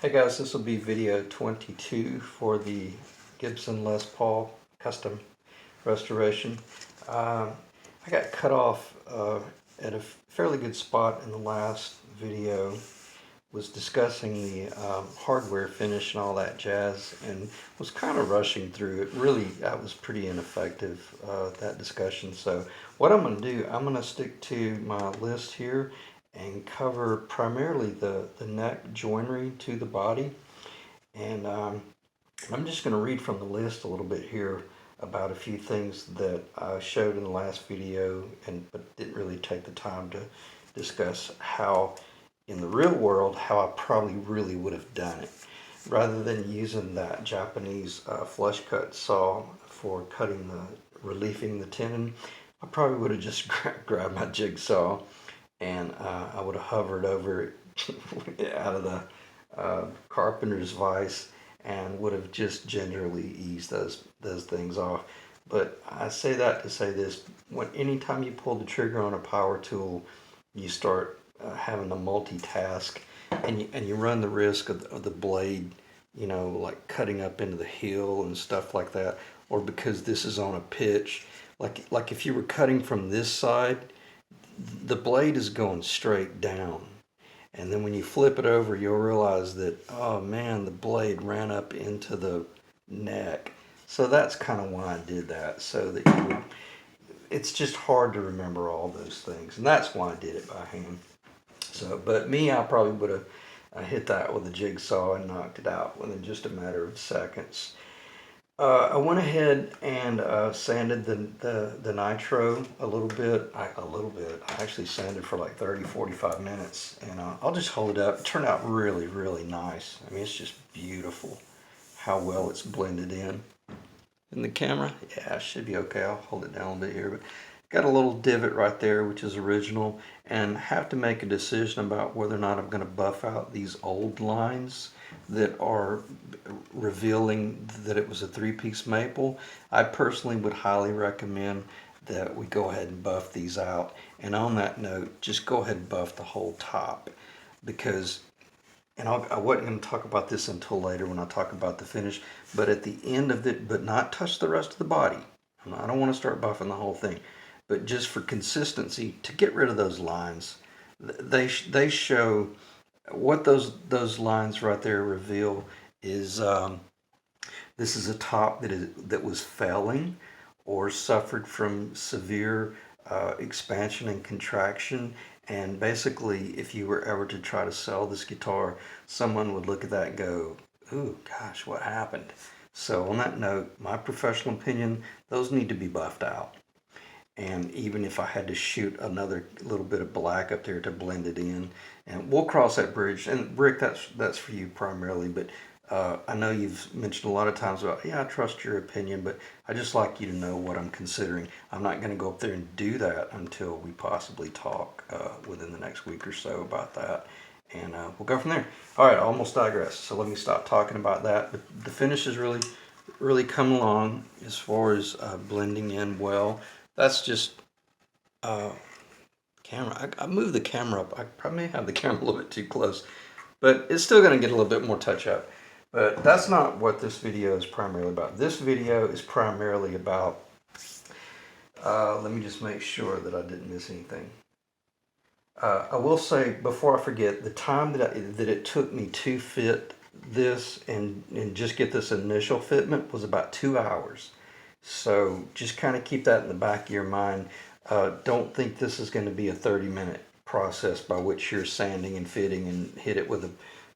Hey guys, this will be video 22 for the Gibson Les Paul custom restoration. I got cut off at a fairly good spot in the last video. Was discussing the hardware finish and all that jazz, and was kind of rushing through it. Really, that was pretty ineffective, that discussion. So what I'm going to do, I'm going to stick to my list here and cover primarily the neck joinery to the body. And I'm just going to read from the list a little bit here about a few things that I showed in the last video, but didn't really take the time to discuss how in the real world how I probably really would have done it. Rather than using that Japanese flush cut saw for cutting reliefing the tenon, I probably would have just grabbed my jigsaw and I would have hovered over it out of the carpenter's vise and would have just gingerly eased those things off. But I say that to say this: anytime you pull the trigger on a power tool, you start having to multitask, and you run the risk of the blade, like cutting up into the heel and stuff like that. Or because this is on a pitch, like if you were cutting from this side, the blade is going straight down, and then when you flip it over, you'll realize that, oh man, the blade ran up into the neck. So that's kind of why I did that, so that you would, it's just hard to remember all those things, and that's why I did it by hand. So, but me, I probably would have hit that with a jigsaw and knocked it out within just a matter of seconds. I went ahead and sanded the nitro a little bit. I actually sanded for like 30-45 minutes, and I'll just hold it up. It turned out really, really nice. I mean, it's just beautiful how well it's blended in the camera. Yeah, it should be okay. I'll hold it down a little bit here, but got a little divot right there, which is original, and have to make a decision about whether or not I'm going to buff out these old lines that are revealing that it was a three-piece maple. I personally would highly recommend that we go ahead and buff these out. And on that note, just go ahead and buff the whole top, because, and I wasn't going to talk about this until later when I talk about the finish, but at the end of it, but not touch the rest of the body. I don't want to start buffing the whole thing, but just for consistency, to get rid of those lines. They show what those lines right there reveal is this is a top that was failing or suffered from severe expansion and contraction. And basically, if you were ever to try to sell this guitar, someone would look at that and go, ooh, gosh, what happened? So on that note, my professional opinion, those need to be buffed out. And even if I had to shoot another little bit of black up there to blend it in, and we'll cross that bridge. And Rick, that's for you primarily, but I know you've mentioned a lot of times about, yeah, I trust your opinion, but I just like you to know what I'm considering. I'm not going to go up there and do that until we possibly talk within the next week or so about that, and we'll go from there. All right, I almost digress, so let me stop talking about that. But the finish is really come along as far as blending in well. That's just camera. I moved the camera up. I probably may have the camera a little bit too close, but it's still going to get a little bit more touch up. But that's not what this video is primarily about. This video is primarily about, let me just make sure that I didn't miss anything. I will say, before I forget, the time that it took me to fit this and just get this initial fitment was about 2 hours. So just kind of keep that in the back of your mind. Don't think this is going to be a 30-minute process by which you're sanding and fitting and hit it with a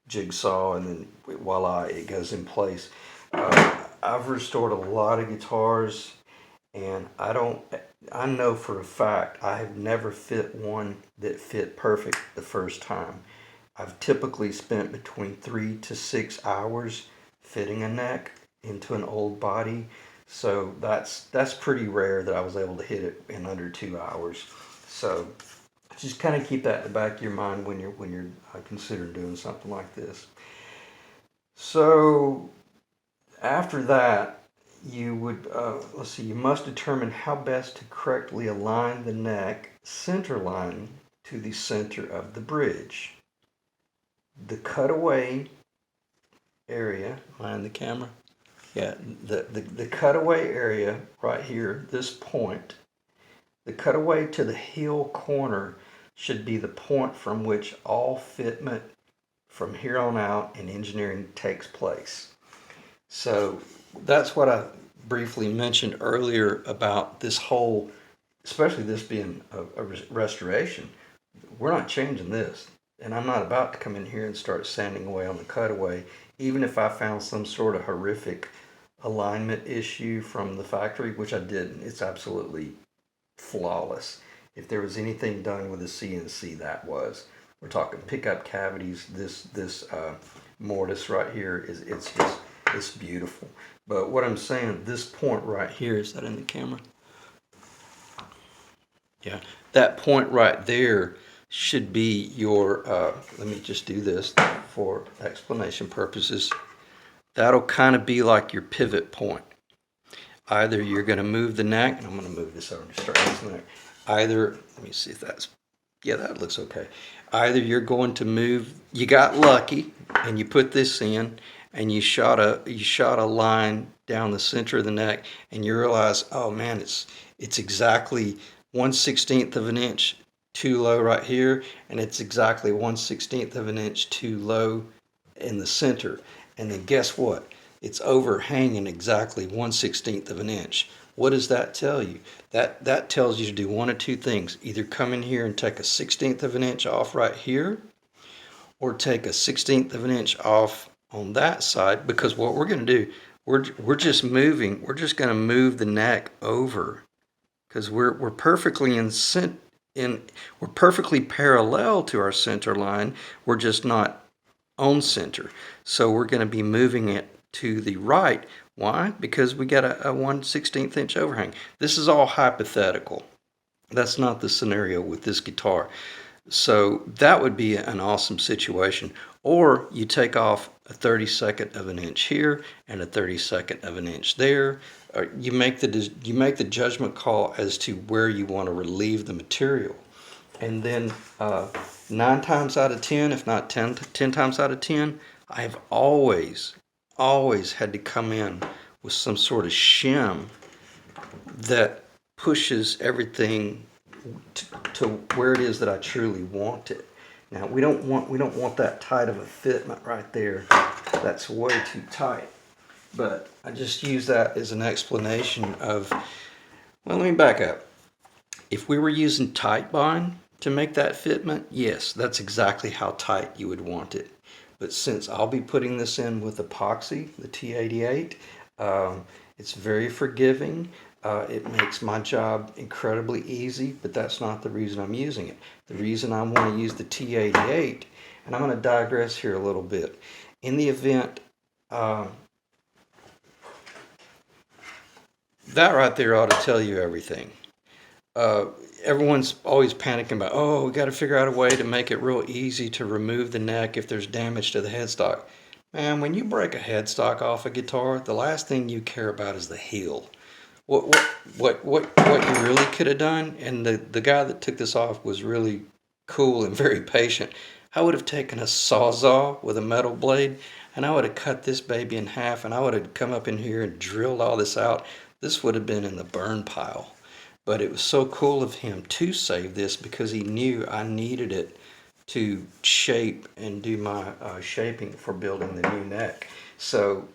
jigsaw and then voila, it goes in place. I've restored a lot of guitars, and I know for a fact I have never fit one that fit perfect the first time. I've typically spent between 3 to 6 hours fitting a neck into an old body. So that's pretty rare that I was able to hit it in under 2 hours. So just kind of keep that in the back of your mind when you're considering doing something like this. So after that, you would let's see. You must determine how best to correctly align the neck center line to the center of the bridge. The cutaway area, behind the camera. Yeah, the cutaway area right here, this point, the cutaway to the heel corner should be the point from which all fitment from here on out in engineering takes place. So that's what I briefly mentioned earlier about this whole, especially this being a restoration. We're not changing this. And I'm not about to come in here and start sanding away on the cutaway, even if I found some sort of horrific alignment issue from the factory, which I didn't. It's absolutely flawless. If there was anything done with a CNC, that was. We're talking pickup cavities. This mortise right here it's beautiful. But what I'm saying, this point right here, is that in the camera? Yeah, that point right there should be your, let me just do this for explanation purposes. That'll kind of be like your pivot point. Either you're going to move the neck, and I'm going to move this over to straighten this neck. Either, let me see if that's, yeah, that looks okay. Either you're going to move, you got lucky, and you put this in, and you shot a line down the center of the neck, and you realize, oh man, it's exactly 1/16 of an inch too low right here, and it's exactly 1/16 of an inch too low in the center. And then guess what? It's overhanging exactly 1/16 of an inch. What does that tell you? That tells you to do one of two things. Either come in here and take a 1/16 of an inch off right here, or take a 1/16 of an inch off on that side, because what we're going to do, we're just moving, we're just going to move the neck over, because we're perfectly we're perfectly parallel to our center line. We're just not on center. So we're going to be moving it to the right. Why? Because we got a 1/16 inch overhang. This is all hypothetical. That's not the scenario with this guitar. So that would be an awesome situation. Or you take off a 32nd of an inch here and a 32nd of an inch there. Or you make the judgment call as to where you want to relieve the material. And then 9 times out of 10, if not 10 times out of 10, I have always had to come in with some sort of shim that pushes everything to where it is that I truly want it. Now we don't want that tight of a fitment right there. That's way too tight. But I just use that as an explanation of, well, let me back up. If we were using tight bind to make that fitment, yes, that's exactly how tight you would want it. But since I'll be putting this in with epoxy, the T88, it's very forgiving. It makes my job incredibly easy, but that's not the reason I'm using it. The reason I want to use the T88, and I'm going to digress here a little bit. In the event, that right there ought to tell you everything. Everyone's always panicking about, oh, we got to figure out a way to make it real easy to remove the neck if there's damage to the headstock. Man, when you break a headstock off a guitar, the last thing you care about is the heel. What you really could have done, and the guy that took this off was really cool and very patient. I would have taken a sawzall with a metal blade, and I would have cut this baby in half, and I would have come up in here and drilled all this out. This would have been in the burn pile. But it was so cool of him to save this because he knew I needed it to shape and do my shaping for building the new neck. So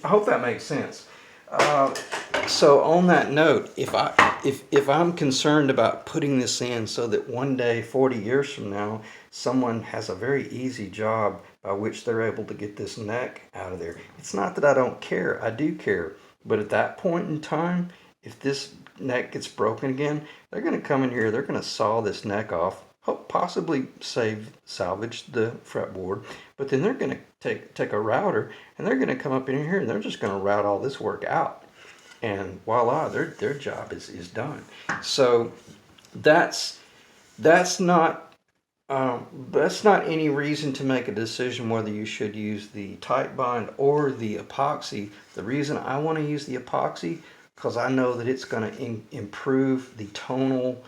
I hope that makes sense. So on that note, if I'm concerned about putting this in so that one day, 40 years from now, someone has a very easy job by which they're able to get this neck out of there, it's not that I don't care. I do care. But at that point in time, if this neck gets broken again, they're going to come in here, they're going to saw this neck off, possibly salvage the fretboard, but then they're going to take a router and they're going to come up in here and they're just going to route all this work out, and voila, their job is done. So that's not any reason to make a decision whether you should use the tight bind or the epoxy. The reason I want to use the epoxy, because I know that it's going to improve the tonal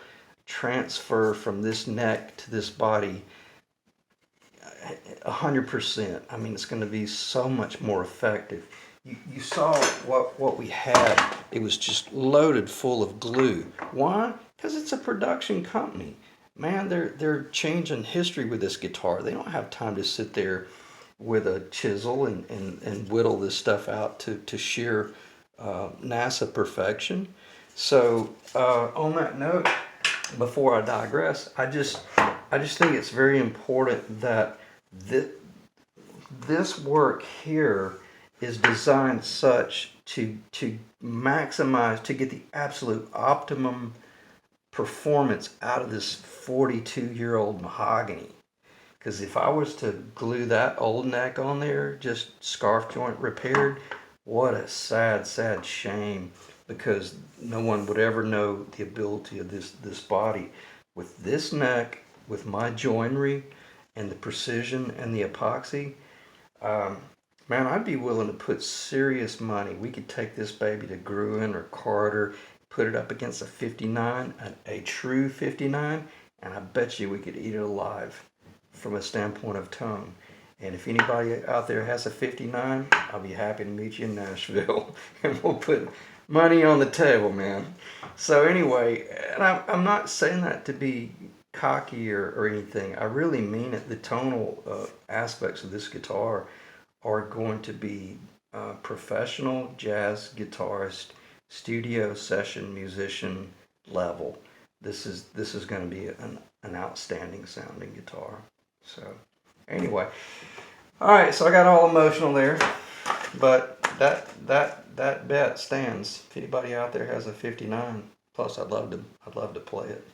transfer from this neck to this body 100%. I mean, it's going to be so much more effective. You saw what we had. It was just loaded full of glue. Why? Because it's a production company. Man, they're changing history with this guitar. They don't have time to sit there with a chisel and whittle this stuff out to sheer NASA perfection. So on that note, before I digress, I just think it's very important that this work here is designed such to maximize, to get the absolute optimum performance out of this 42-year-old mahogany. Because if I was to glue that old neck on there, just scarf joint repaired, what a sad, sad shame, because no one would ever know the ability of this body. With this neck, with my joinery and the precision and the epoxy, man, I'd be willing to put serious money. We could take this baby to Gruen or Carter, put it up against a 59, a true 59, and I bet you we could eat it alive from a standpoint of tone. And if anybody out there has a 59, I'll be happy to meet you in Nashville, and we'll put money on the table, man. So anyway, and I'm not saying that to be cocky or anything. I really mean it. The tonal aspects of this guitar are going to be professional jazz guitarist, studio session musician level. This is going to be an outstanding sounding guitar. So anyway, all right. So I got all emotional there, but that bet stands. If anybody out there has a 59, plus I'd love to play it.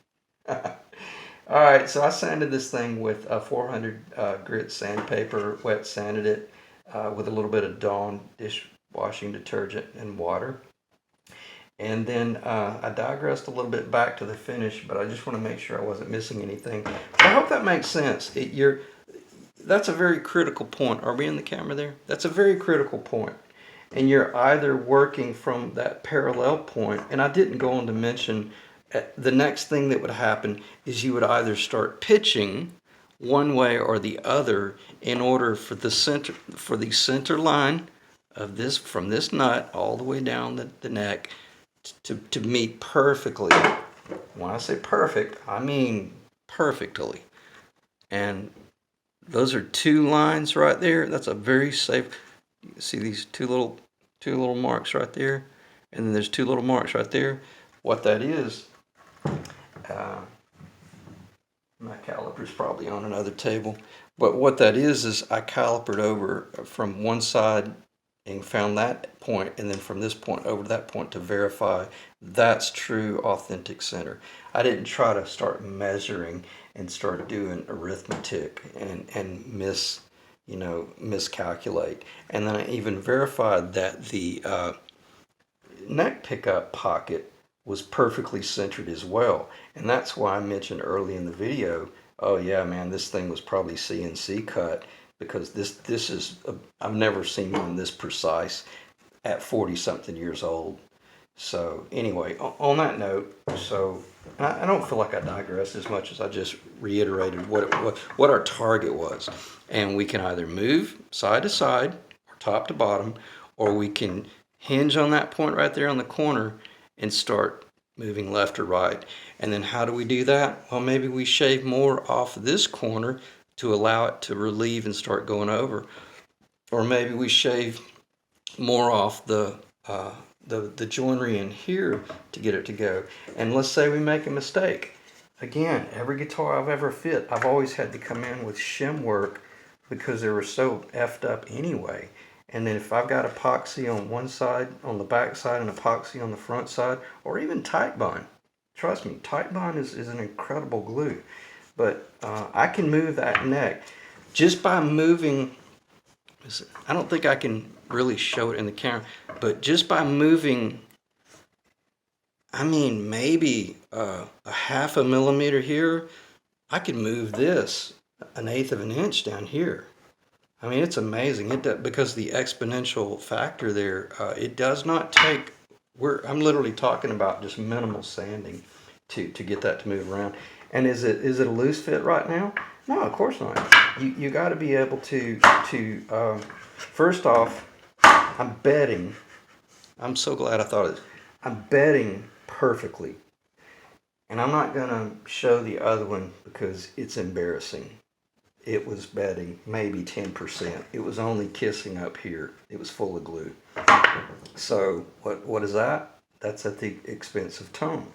All right. So I sanded this thing with a 400 grit sandpaper, wet sanded it with a little bit of Dawn dishwashing detergent and water. And then I digressed a little bit back to the finish, but I just want to make sure I wasn't missing anything. I hope that makes sense. That's a very critical point. Are we in the camera there? That's a very critical point. And you're either working from that parallel point, and I didn't go on to mention the next thing that would happen is you would either start pitching one way or the other in order for the center line of this, from this nut all the way down the neck, to meet perfectly. When I say perfect, I mean perfectly. And those are two lines right there. That's a very safe. You see these two little marks right there, and then there's two little marks right there. What that is, my caliper's probably on another table, but what that is I calipered over from one side and found that point, and then from this point over to that point to verify that's true authentic center. I didn't try to start measuring and start doing arithmetic and miscalculate. And then I even verified that the neck pickup pocket was perfectly centered as well. And that's why I mentioned early in the video, oh yeah, man, this thing was probably CNC cut, because this is, I've never seen one this precise at 40 something years old. So anyway, on that note, so I don't feel like I digressed as much as I just reiterated what our target was. And we can either move side to side or top to bottom, or we can hinge on that point right there on the corner and start moving left or right. And then how do we do that? Well, maybe we shave more off this corner to allow it to relieve and start going over. Or maybe we shave more off the joinery in here to get it to go. And let's say we make a mistake. Again, every guitar I've ever fit, I've always had to come in with shim work because they were so effed up anyway. And then if I've got epoxy on one side, on the back side, and epoxy on the front side, or even Titebond. Trust me, Titebond is an incredible glue. But I can move that neck just by moving. I don't think I can really show it in the camera, but just by moving, I mean, maybe a half a millimeter here, I can move this 1/8 of an inch down here. I mean, it's amazing. Because the exponential factor there, it does not take. I'm literally talking about just minimal sanding to get that to move around. And is it a loose fit right now? No, of course not. you got to be able to first off, I'm so glad I thought of this. I'm bedding perfectly. And I'm not going to show the other one because it's embarrassing. It was bedding maybe 10%. It was only kissing up here. It was full of glue. So what is that? That's at the expense of tone.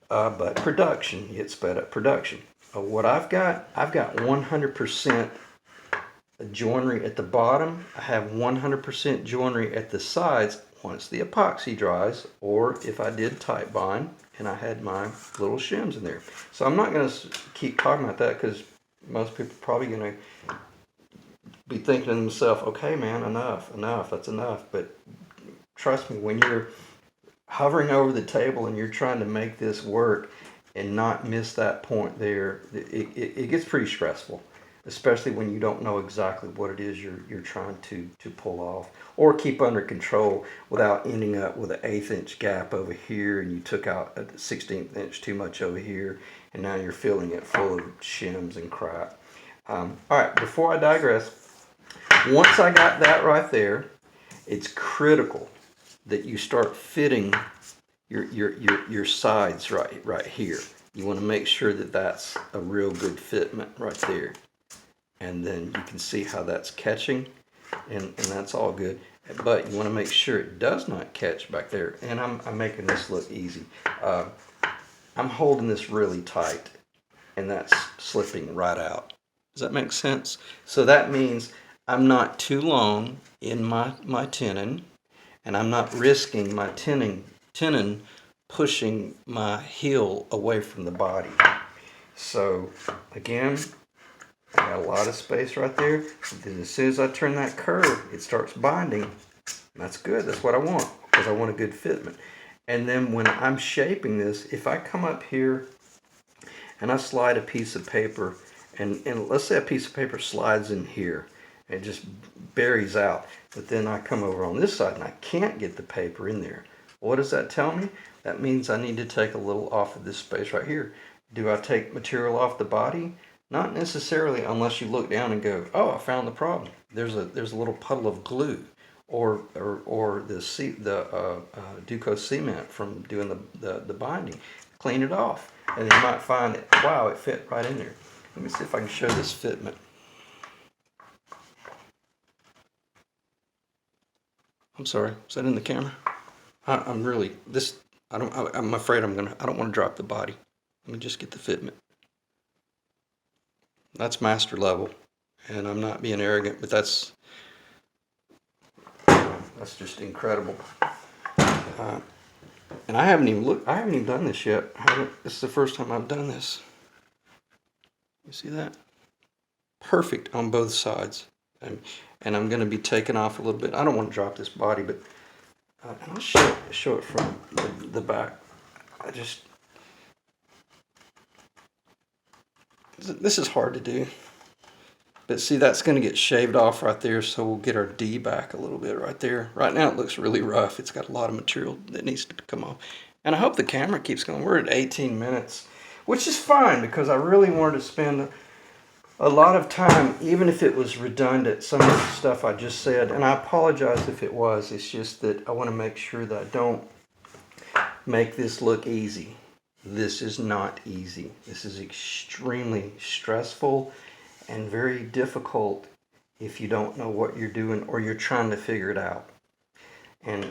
But production, it sped up production. What I've got 100% joinery at the bottom. I have 100% joinery at the sides once the epoxy dries, or if I did tight bind and I had my little shims in there. So I'm not going to keep talking about that because most people are probably going to be thinking to themselves, okay man, enough, that's enough. But trust me, when you're hovering over the table and you're trying to make this work and not miss that point there, it gets pretty stressful, especially when you don't know exactly what it is you're trying to pull off or keep under control without ending up with an 1/8 inch gap over here, and you took out a 1/16 inch too much over here, and now you're filling it full of shims and crap. All right, before I digress, once I got that right there, it's critical that you start fitting your sides right here. You want to make sure that that's a real good fitment right there. And then you can see how that's catching, and that's all good. But you want to make sure it does not catch back there. And I'm making this look easy. I'm holding this really tight, and that's slipping right out. Does that make sense? So that means I'm not too long in my tenon, and I'm not risking my tenon pushing my heel away from the body. So again, I got a lot of space right there. Then as soon as I turn that curve, it starts binding. That's good. That's what I want, because I want a good fitment. And then when I'm shaping this, if I come up here and I slide a piece of paper, and let's say a piece of paper slides in here, it just buries out. But then I come over on this side and I can't get the paper in there. What does that tell me? That means I need to take a little off of this space right here. Do I take material off the body? Not necessarily, unless you look down and go, oh, I found the problem. There's a little puddle of glue, or the Duco cement from doing the binding. Clean it off, and you might find that, wow, it fit right in there. Let me see if I can show this fitment. I'm sorry, is that in the camera? I'm afraid I don't want to drop the body. Let me just get the fitment. That's master level, and I'm not being arrogant, but that's just incredible. And I haven't even done this yet. This is the first time I've done this. You see that? Perfect on both sides. And I'm going to be taking off a little bit. I don't want to drop this body, but and I'll show it from the back. This is hard to do. But see, that's going to get shaved off right there, so we'll get our D back a little bit right there. Right now it looks really rough. It's got a lot of material that needs to come off. And I hope the camera keeps going. We're at 18 minutes, which is fine, because I really wanted to spend a lot of time, even if it was redundant, some of the stuff I just said. And I apologize if it was. It's just that I want to make sure that I don't make this look easy. This is not easy. This is extremely stressful and very difficult if you don't know what you're doing or you're trying to figure it out. And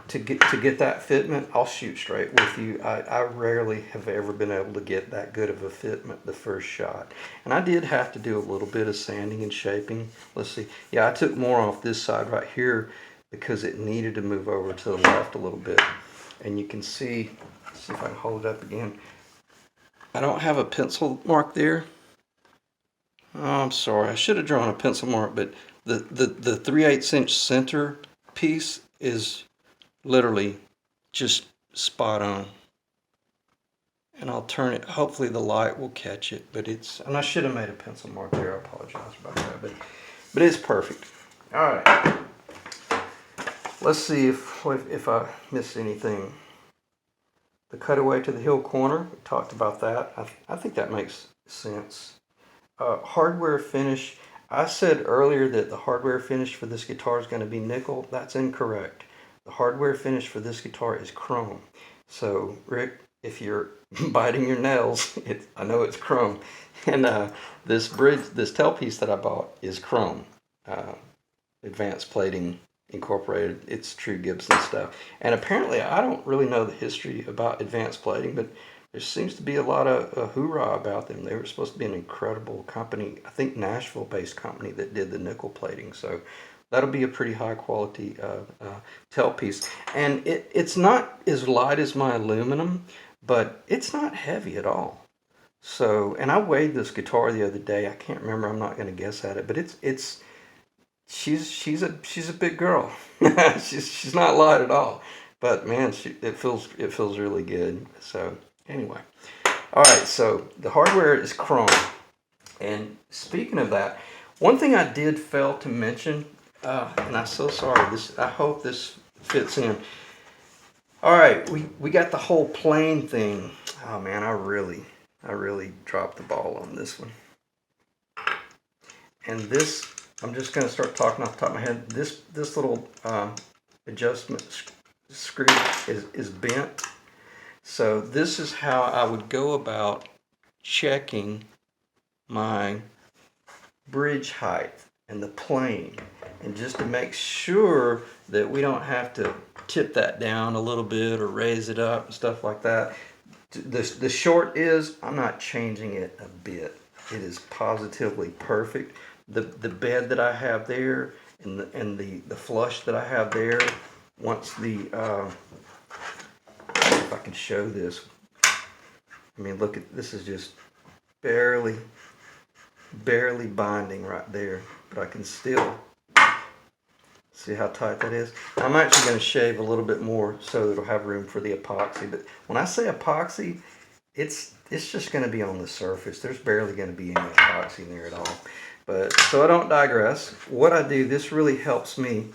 to get that fitment, I'll shoot straight with you. I rarely have ever been able to get that good of a fitment the first shot. And I did have to do a little bit of sanding and shaping. Let's see. Yeah, I took more off this side right here because it needed to move over to the left a little bit. And you can see, let's see if I can hold it up again. I don't have a pencil mark there. Oh, I'm sorry. I should have drawn a pencil mark, but the 3/8 inch center piece is literally just spot on. And I'll turn it. Hopefully the light will catch it, but and I should have made a pencil mark there. I apologize about that, but it's perfect. All right. Let's see if I missed anything. The cutaway to the heel corner, we talked about that. I think that makes sense. Hardware finish. I said earlier that the hardware finish for this guitar is going to be nickel. That's incorrect. The hardware finish for this guitar is chrome. So, Rick, if you're biting your nails, I know it's chrome. And this tailpiece that I bought is chrome. Uh, Advanced Plating Incorporated. It's true Gibson stuff. And apparently, I don't really know the history about Advanced Plating, but there seems to be a lot of hoorah about them. They were supposed to be an incredible company, I think Nashville-based company that did the nickel plating. So that'll be a pretty high quality tailpiece. And it's not as light as my aluminum, but it's not heavy at all. So, and I weighed this guitar the other day. I can't remember. I'm not going to guess at it, but she's a big girl. she's not light at all, but man, it feels really good. So anyway, all right. So the hardware is chrome, and speaking of that, one thing I did fail to mention, and I'm so sorry. I hope this fits in. All right, we got the whole plane thing. Oh man, I really dropped the ball on this one. And this, I'm just going to start talking off the top of my head. This little adjustment screw is bent. So this is how I would go about checking my bridge height and the plane. And just to make sure that we don't have to tip that down a little bit or raise it up and stuff like that. The short is, I'm not changing it a bit. It is positively perfect. The bed that I have there and the flush that I have there, once if I can show this. I mean, look at this, is just barely binding right there, but I can still see how tight that is. I'm actually going to shave a little bit more so it'll have room for the epoxy. But when I say epoxy, it's just going to be on the surface. There's barely going to be any epoxy in there at all. But so I don't digress. What I do, this really helps me,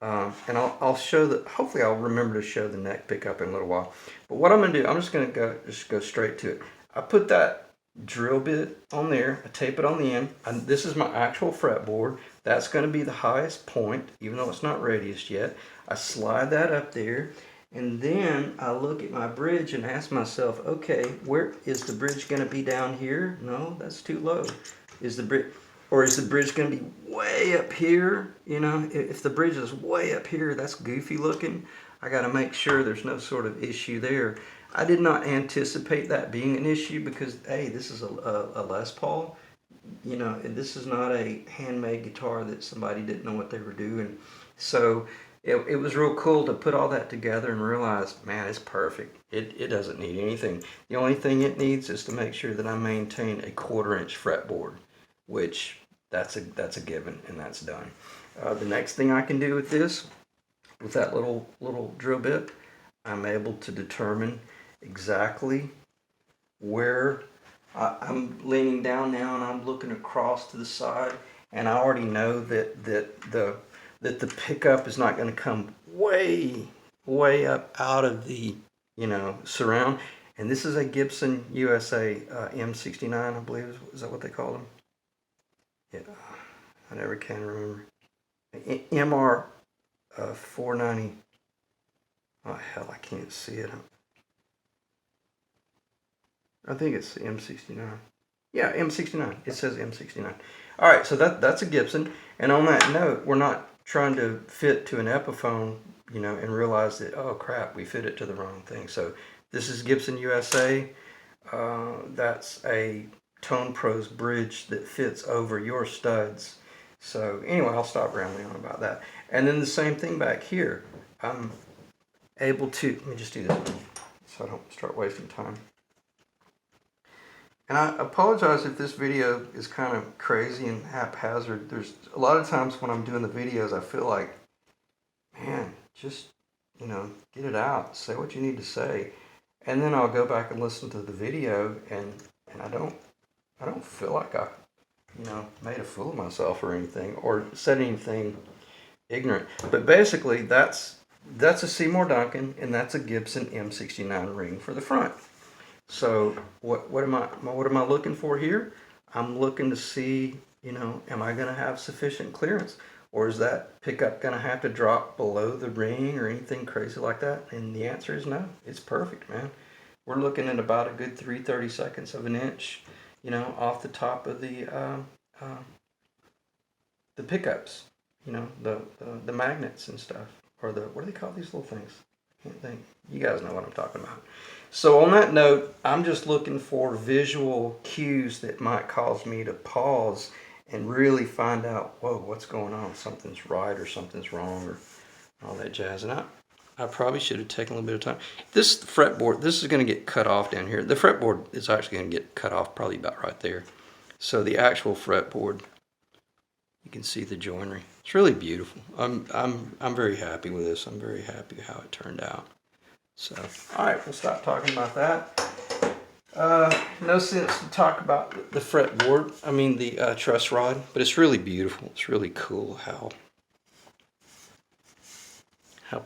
and I'll show the. Hopefully, I'll remember to show the neck pickup in a little while. But what I'm going to do, I'm just going to go straight to it. I put that drill bit on there. I tape it on the end. This is my actual fretboard. That's going to be the highest point, even though it's not radiused yet. I slide that up there, and then I look at my bridge and ask myself, okay, where is the bridge going to be down here? No, that's too low. Is the bridge going to be way up here? You know, if the bridge is way up here, that's goofy looking. I got to make sure there's no sort of issue there. I did not anticipate that being an issue because, hey, this is a Les Paul. You know, this is not a handmade guitar that somebody didn't know what they were doing. So it was real cool to put all that together and realize, man, it's perfect. It doesn't need anything. The only thing it needs is to make sure that I maintain a 1/4-inch fretboard, which that's a given, and that's done. The next thing I can do with this, with that little drill bit, I'm able to determine exactly where I'm leaning down now, and I'm looking across to the side, and I already know that the pickup is not going to come way up out of the surround. And this is a Gibson USA M69, I believe. Is that what they call them? Yeah, I never can remember. MR 490. Oh hell, I can't see it. I think it's M69. Yeah, M69. It says M69. All right, so that's a Gibson. And on that note, we're not trying to fit to an Epiphone, and realize that, oh crap, we fit it to the wrong thing. So this is Gibson USA. That's a Tone Pros bridge that fits over your studs. So anyway, I'll stop rambling on about that. And then the same thing back here. I'm able to, let me just do this so I don't start wasting time. And I apologize if this video is kind of crazy and haphazard. There's a lot of times when I'm doing the videos, I feel like, man, just, get it out. Say what you need to say. And then I'll go back and listen to the video, and I don't feel like I, made a fool of myself or anything, or said anything ignorant. But basically, that's a Seymour Duncan, and that's a Gibson M69 ring for the front. So what am I looking for here? I'm looking to see, you know, am I going to have sufficient clearance? Or is that pickup going to have to drop below the ring or anything crazy like that? And the answer is no. It's perfect, man. We're looking at about a good 3/32 of an inch, you know, off the top of the pickups, you know, the magnets and stuff, or the, what do they call these little things? Can't think. You guys know what I'm talking about. So on that note, I'm just looking for visual cues that might cause me to pause and really find out, whoa, what's going on? Something's right or something's wrong or all that jazz. And I probably should have taken a little bit of time. This fretboard, this is going to get cut off down here. The fretboard is actually going to get cut off probably about right there. So the actual fretboard, you can see the joinery. It's really beautiful. I'm very happy with this. I'm very happy how it turned out. So, all right, we'll stop talking about that. No sense to talk about the fretboard. I mean the truss rod, but it's really beautiful. It's really cool how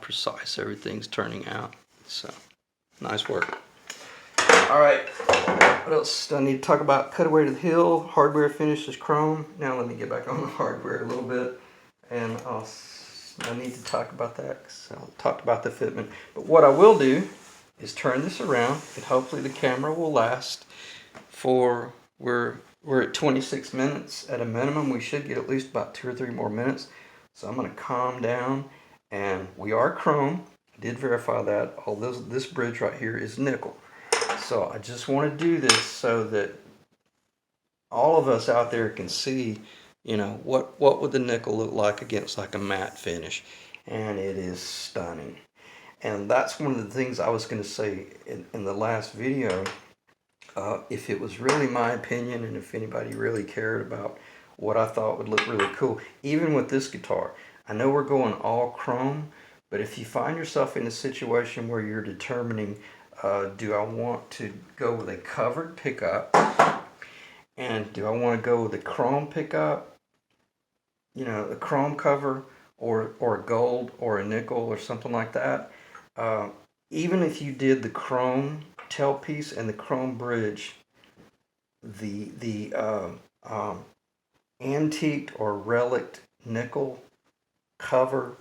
precise everything's turning out. So, nice work. All right, what else do I need to talk about? Cutaway to the hill, hardware finish is chrome. Now let me get back on the hardware a little bit, and I need to talk about that because I talked about the fitment. But what I will do is turn this around, and hopefully the camera will last for, we're at 26 minutes at a minimum. We should get at least about 2 or 3 more minutes. So I'm going to calm down, and we are chrome. I did verify that. All this bridge right here is nickel. So I just want to do this so that all of us out there can see, you know, what would the nickel look like against like a matte finish. And it is stunning. And that's one of the things I was going to say in the last video. If it was really my opinion and if anybody really cared about what I thought would look really cool, even with this guitar, I know we're going all chrome, but if you find yourself in a situation where you're determining, do I want to go with a covered pickup, and do I want to go with a chrome pickup, you know, a chrome cover, or a gold or a nickel or something like that, even if you did the chrome tailpiece and the chrome bridge, the antiqued or relic nickel cover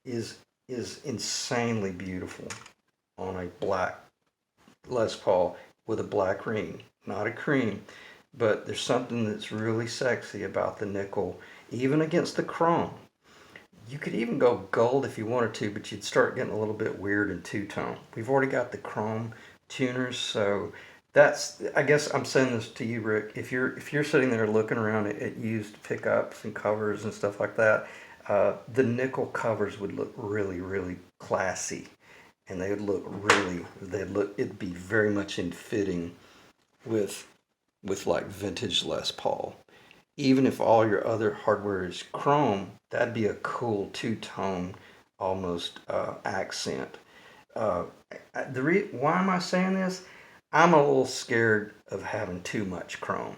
is insanely beautiful on a black Les Paul with a black ring, not a cream. But there's something that's really sexy about the nickel, even against the chrome. You could even go gold if you wanted to, but you'd start getting a little bit weird in two-tone. We've already got the chrome tuners, so that's, I guess I'm saying this to you, Rick. If you're sitting there looking around at used pickups and covers and stuff like that, the nickel covers would look really, really classy, and they would look really, it'd be very much in fitting with like vintage Les Paul. Even if all your other hardware is chrome, that'd be a cool two-tone almost accent. Why am I saying this? I'm a little scared of having too much chrome.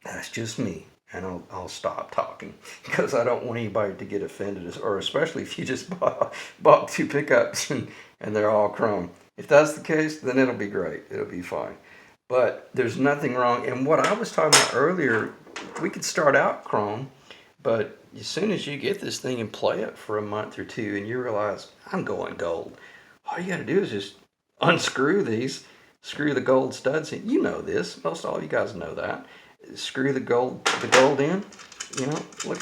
That's just me, and I'll stop talking because I don't want anybody to get offended, or especially if you just bought 2 pickups and they're all chrome. If that's the case, then it'll be great. It'll be fine. But there's nothing wrong. And what I was talking about earlier, we could start out chrome, but as soon as you get this thing and play it for a month or 2 and you realize, I'm going gold, all you got to do is just unscrew these, screw the gold studs in. You know this. Most all you guys know that. Screw the gold in. You know, look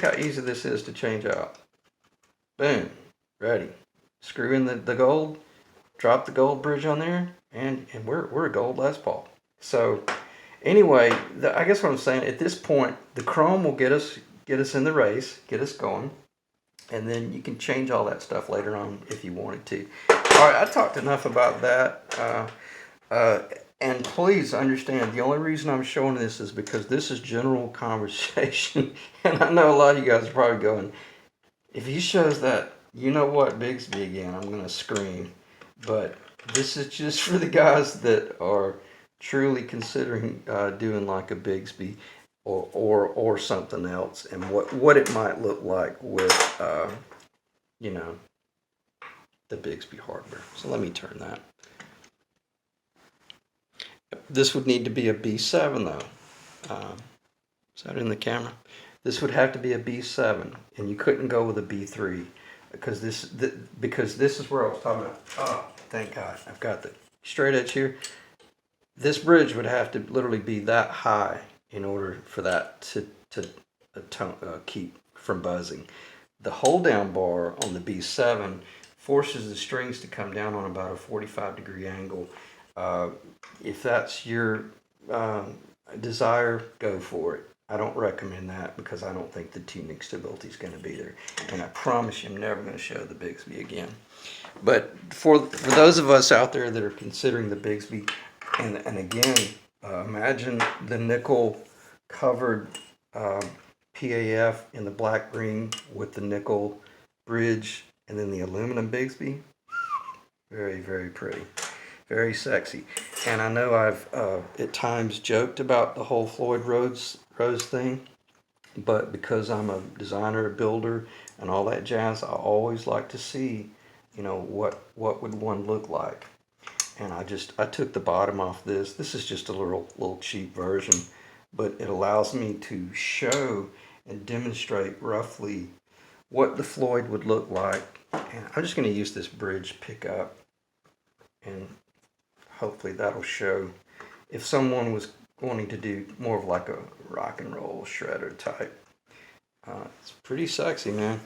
how easy this is to change out. Boom. Ready. Screw in the gold, drop the gold bridge on there, and we're a gold Les Paul. So anyway, I guess what I'm saying, at this point, the chrome will get us in the race, get us going, and then you can change all that stuff later on if you wanted to. All right, I talked enough about that. And please understand, the only reason I'm showing this is because this is general conversation, and I know a lot of you guys are probably going, if he shows that, you know what, Bigsby again, I'm gonna scream. But this is just for the guys that are truly considering doing like a Bigsby or something else, and what it might look like with you know, the Bigsby hardware. So let me turn that. This would need to be a B7 though. Is that in the camera? This would have to be a B7, and you couldn't go with a B3 because because this is where I was talking about. Oh, thank God, I've got the straight edge here. This bridge would have to literally be that high in order for that to keep from buzzing. The hold down bar on the B7 forces the strings to come down on about a 45-degree angle. If that's your desire, go for it. I don't recommend that because I don't think the tuning stability is going to be there. And I promise you I'm never going to show the Bigsby again. But for those of us out there that are considering the Bigsby, and again, imagine the nickel covered PAF in the black green with the nickel bridge and then the aluminum Bigsby. Very, very pretty. Very sexy. And I know I've at times joked about the whole Floyd Rose thing, but because I'm a designer, a builder, and all that jazz, I always like to see, you know, what would one look like. And I took the bottom off this. This is just a little cheap version, but it allows me to show and demonstrate roughly what the Floyd would look like. And I'm just going to use this bridge pickup, and hopefully that'll show if someone was wanting to do more of like a rock and roll shredder type. It's pretty sexy, man.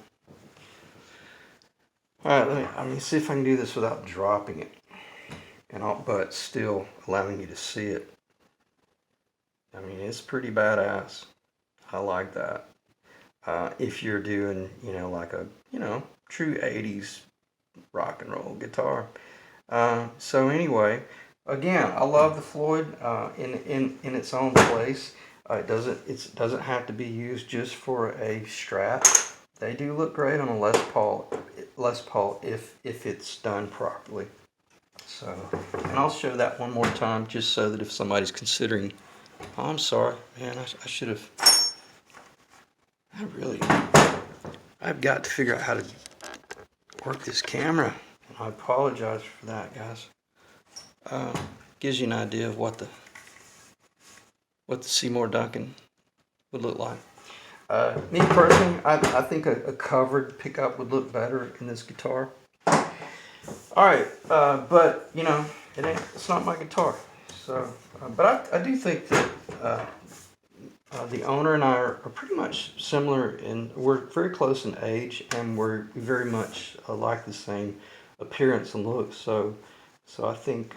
All right, let me see if I can do this without dropping it, but still allowing you to see it. I mean, it's pretty badass. I like that. If you're doing, you know, like a, you know, true 80s rock and roll guitar. So anyway, again, I love the Floyd in its own place. It doesn't have to be used just for a Strat. They do look great on a Les Paul if it's done properly. So, and I'll show that one more time just so that if somebody's considering, oh, I'm sorry, man, I should have. I've got to figure out how to work this camera. I apologize for that, guys. Gives you an idea of what the Seymour Duncan would look like. Me personally, I think a covered pickup would look better in this guitar. All right, but you know, it's not my guitar. So, but I do think that the owner and I are pretty much similar, and we're very close in age, and we're very much like the same appearance and look. So I think